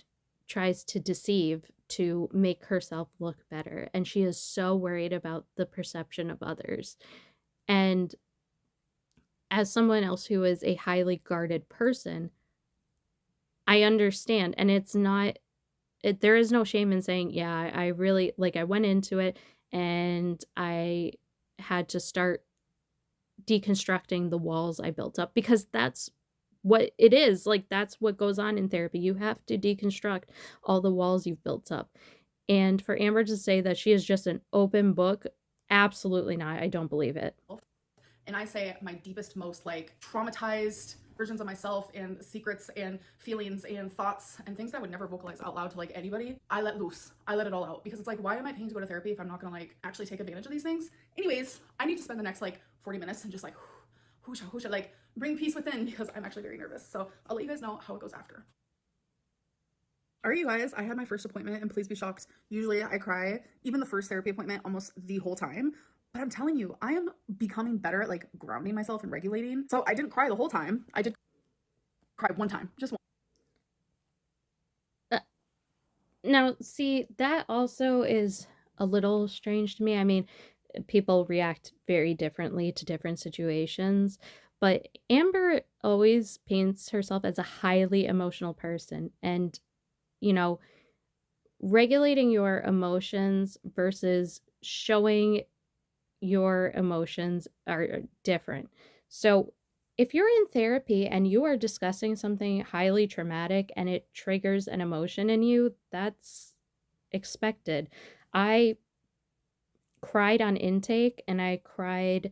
tries to deceive to make herself look better. And she is so worried about the perception of others. And as someone else who is a highly guarded person, I understand. And it's not, there is no shame in saying, yeah, I really, like, I went into it and I had to start deconstructing the walls I built up because that's what it is. Like, that's what goes on in therapy. You have to deconstruct all the walls you've built up. And for Amber to say that she is just an open book, absolutely not. I don't believe it. And I say my deepest, most like traumatized versions of myself and secrets and feelings and thoughts and things that I would never vocalize out loud to like anybody. I let loose. I let it all out because it's like, why am I paying to go to therapy if I'm not gonna like actually take advantage of these things? Anyways, I need to spend the next like 40 minutes and just like whoosha, like bring peace within because I'm actually very nervous. So I'll let you guys know how it goes after. All right, you guys, I had my first appointment, and please be shocked. Usually I cry, even the first therapy appointment, almost the whole time. But I'm telling you, I am becoming better at like grounding myself and regulating. So I didn't cry the whole time. I did cry one time, just one. Uh, Now, see, that also is a little strange to me. I mean, people react very differently to different situations, but Amber always paints herself as a highly emotional person. And, you know, regulating your emotions versus showing your emotions are different. So, if you're in therapy and you are discussing something highly traumatic and it triggers an emotion in you, that's expected. I cried on intake and I cried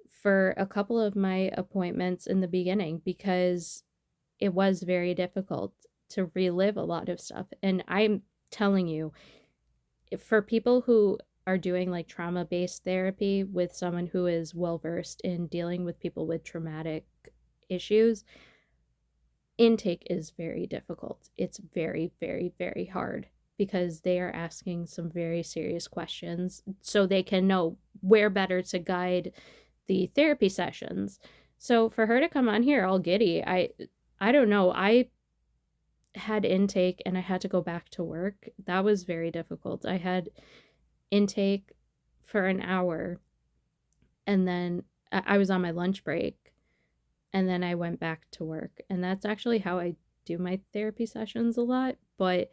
for a couple of my appointments in the beginning because it was very difficult to relive a lot of stuff. And I'm telling you, for people who are doing like trauma based therapy with someone who is well versed in dealing with people with traumatic issues, intake is very difficult. It's very, very, very hard because they are asking some very serious questions so they can know where better to guide the therapy sessions. So for her to come on here all giddy, I don't know. I had intake and I had to go back to work. That was very difficult. I had intake for an hour and then I was on my lunch break and then I went back to work. And that's actually how I do my therapy sessions a lot, but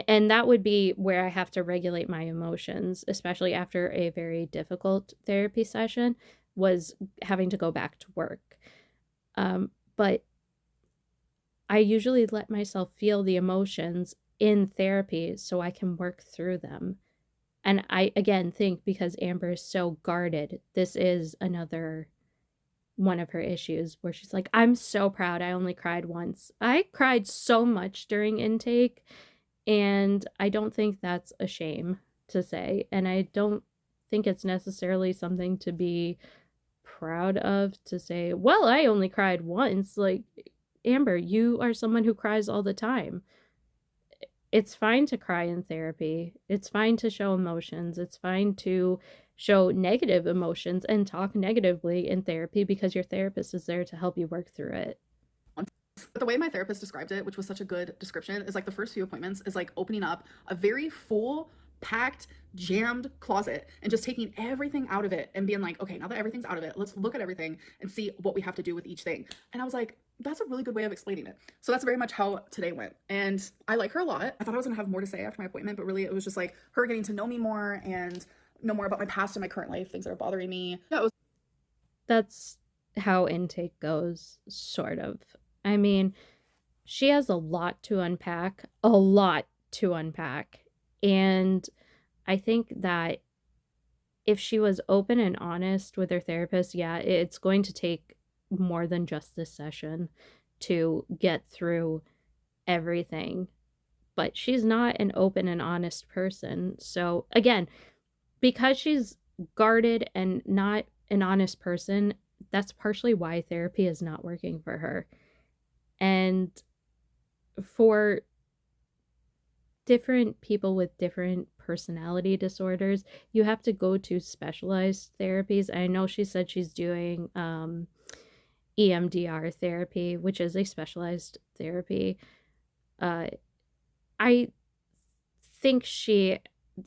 and that would be where I have to regulate my emotions, especially after a very difficult therapy session. was having to go back to work. But I usually let myself feel the emotions in therapy so I can work through them. And I again think because Amber is so guarded, this is another one of her issues where she's like, I'm so proud I only cried once. I cried so much during intake, and I don't think that's a shame to say. And I don't think it's necessarily something to be proud of to say, well, I only cried once. Like, Amber, you are someone who cries all the time. It's fine to cry in therapy. It's fine to show emotions. It's fine to show negative emotions and talk negatively in therapy because your therapist is there to help you work through it. But the way my therapist described it, which was such a good description, is like the first few appointments is like opening up a very full, packed, jammed closet and just taking everything out of it and being like, okay, now that everything's out of it, let's look at everything and see what we have to do with each thing. And I was like, that's a really good way of explaining it. So that's very much how today went. And I like her a lot. I thought I was gonna have more to say after my appointment, but really it was just like her getting to know me more and know more about my past and my current life, things that are bothering me. Yeah, it was. That's how intake goes, sort of. I mean, she has a lot to unpack, a lot to unpack. And I think that if she was open and honest with her therapist, yeah, it's going to take more than just this session to get through everything. But she's not an open and honest person. So, again, because she's guarded and not an honest person, that's partially why therapy is not working for her. And for different people with different personality disorders, you have to go to specialized therapies. I know she said she's doing EMDR therapy, which is a specialized therapy. I think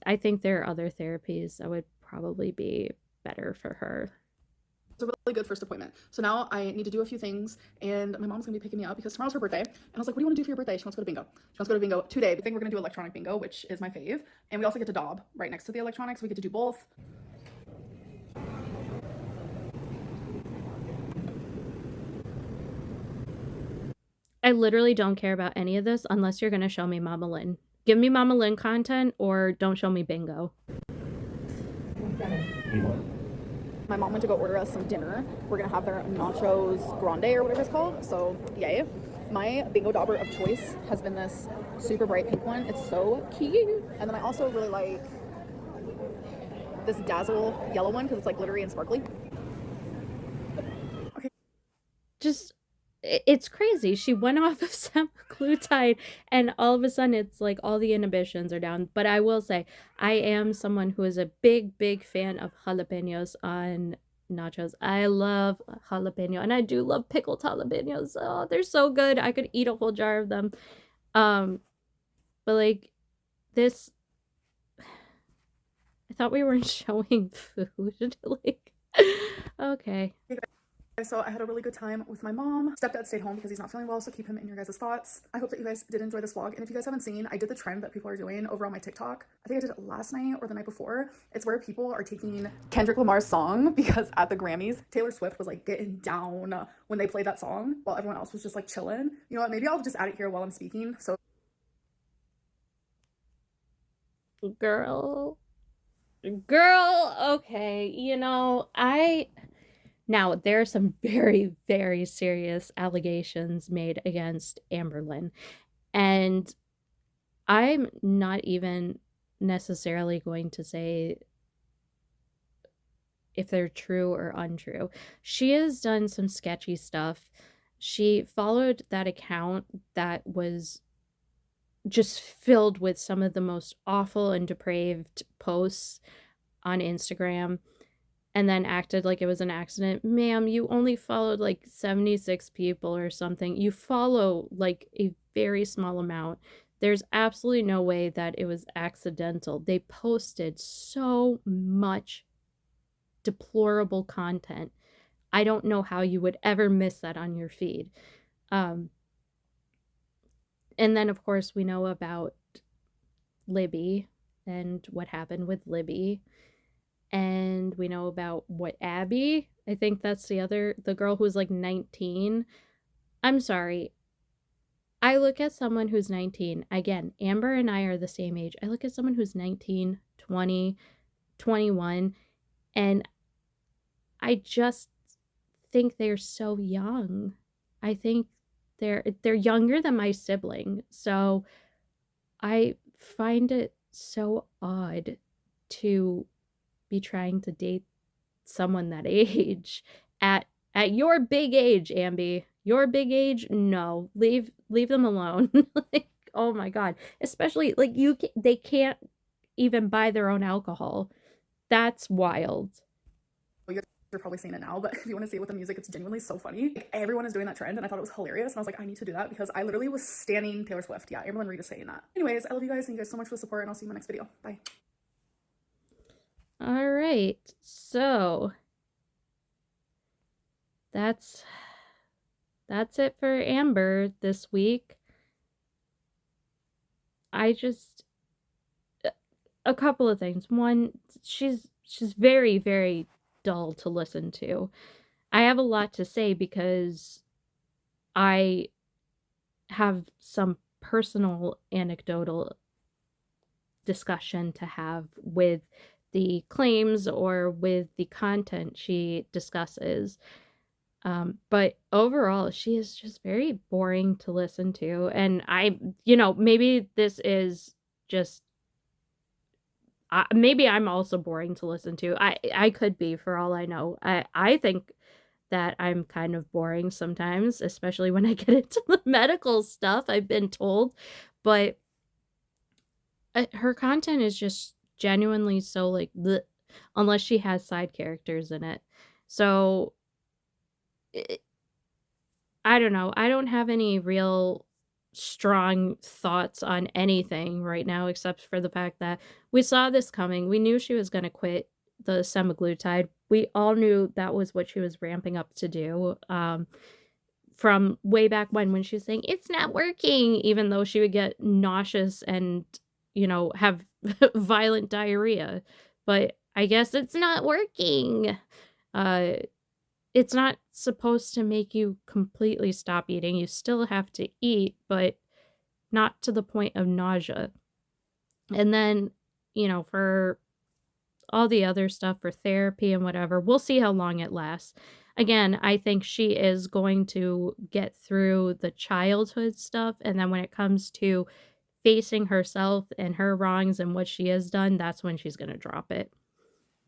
I think there are other therapies that would probably be better for her. It's a really good first appointment. So now I need to do a few things, and my mom's gonna be picking me up because tomorrow's her birthday. And I was like, what do you want to do for your birthday? She wants to go to bingo. She wants to go to bingo today. I think we're gonna do electronic bingo, which is my fave. And we also get to Dob right next to the electronics. We get to do both. I literally don't care about any of this unless you're going to show me Mama Lynn. Give me Mama Lynn content or don't show me bingo. My mom went to go order us some dinner. We're gonna have their nachos grande or whatever it's called. So yay. My bingo dauber of choice has been this super bright pink one. It's so cute. And then I also really like this dazzle yellow one because it's like glittery and sparkly. Okay. Just, it's crazy. She went off of semaglutide and all of a sudden it's like all the inhibitions are down. But I will say, I am someone who is a big, big fan of jalapenos on nachos. I love jalapeno and I do love pickled jalapenos. Oh, they're so good. I could eat a whole jar of them. But like this, I thought we weren't showing food. Like, okay. So I had a really good time with my mom. Stepdad stayed home because he's not feeling well, so keep him in your guys' thoughts. I hope that you guys did enjoy this vlog. And if you guys haven't seen, I did the trend that people are doing over on my TikTok. I think I did it last night or the night before. It's where people are taking Kendrick Lamar's song because at the Grammys, Taylor Swift was like getting down when they played that song while everyone else was just like chilling. You know what? Maybe I'll just add it here while I'm speaking. So Girl, okay, now there are some very, very serious allegations made against Amberlynn, and I'm not even necessarily going to say if they're true or untrue. She has done some sketchy stuff. She followed that account that was just filled with some of the most awful and depraved posts on Instagram and then acted like it was an accident. Ma'am, you only followed like 76 people or something. You follow like a very small amount. There's absolutely no way that it was accidental. They posted so much deplorable content. I don't know how you would ever miss that on your feed. And then, of course, we know about Libby and what happened with Libby. And we know about what Abby I think that's the girl who's like 19. I'm sorry. I look at someone who's 19. Again, Amber and I are the same age. I look at someone who's 19, 20, 21, and I just think they're so young. I think they're younger than my sibling. So I find it so odd to be trying to date someone that age at your big age, Amby. Your big age, no. Leave them alone. Like, oh my god. Especially like they can't even buy their own alcohol. That's wild. You're probably seeing it now, but if you want to see it with the music, it's genuinely so funny. Like, everyone is doing that trend, and I thought it was hilarious, and I was like, I need to do that because I literally was standing Taylor Swift. Yeah, Amberlynn Reid is saying that. Anyways, I love you guys. Thank you guys so much for the support, and I'll see you in my next video. Bye. All right. So that's it for Amber this week. A couple of things. One, she's very, very dull to listen to. I have a lot to say because I have some personal anecdotal discussion to have with the claims or with the content she discusses. But overall, she is just very boring to listen to. And maybe this is just, maybe I'm also boring to listen to. I could be, for all I know. I think that I'm kind of boring sometimes, especially when I get into the medical stuff, I've been told. But her content is just genuinely so like bleh, unless she has side characters in it. So I don't know. I don't have any real strong thoughts on anything right now, except for the fact that we saw this coming. We knew she was going to quit the semaglutide. We all knew that was what she was ramping up to do. From way back when she was saying it's not working, even though she would get nauseous and, have violent diarrhea. But I guess it's not working. It's not supposed to make you completely stop eating. You still have to eat, but not to the point of nausea. And then, for all the other stuff, for therapy and whatever, we'll see how long it lasts. Again, I think she is going to get through the childhood stuff. And then when it comes to facing herself and her wrongs and what she has done, that's when she's going to drop it.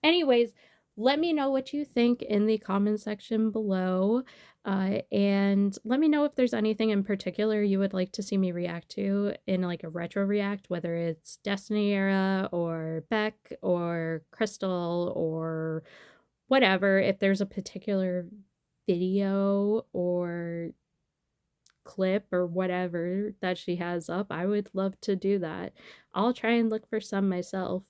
Anyways, let me know what you think in the comment section below. And let me know if there's anything in particular you would like to see me react to in like a retro react, whether it's Destiny Era or Beck or Crystal or whatever. If there's a particular video or clip or whatever that she has up, I would love to do that. I'll try and look for some myself.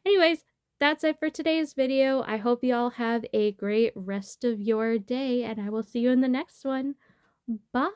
Anyways, that's it for today's video. I hope you all have a great rest of your day, and I will see you in the next one. Bye!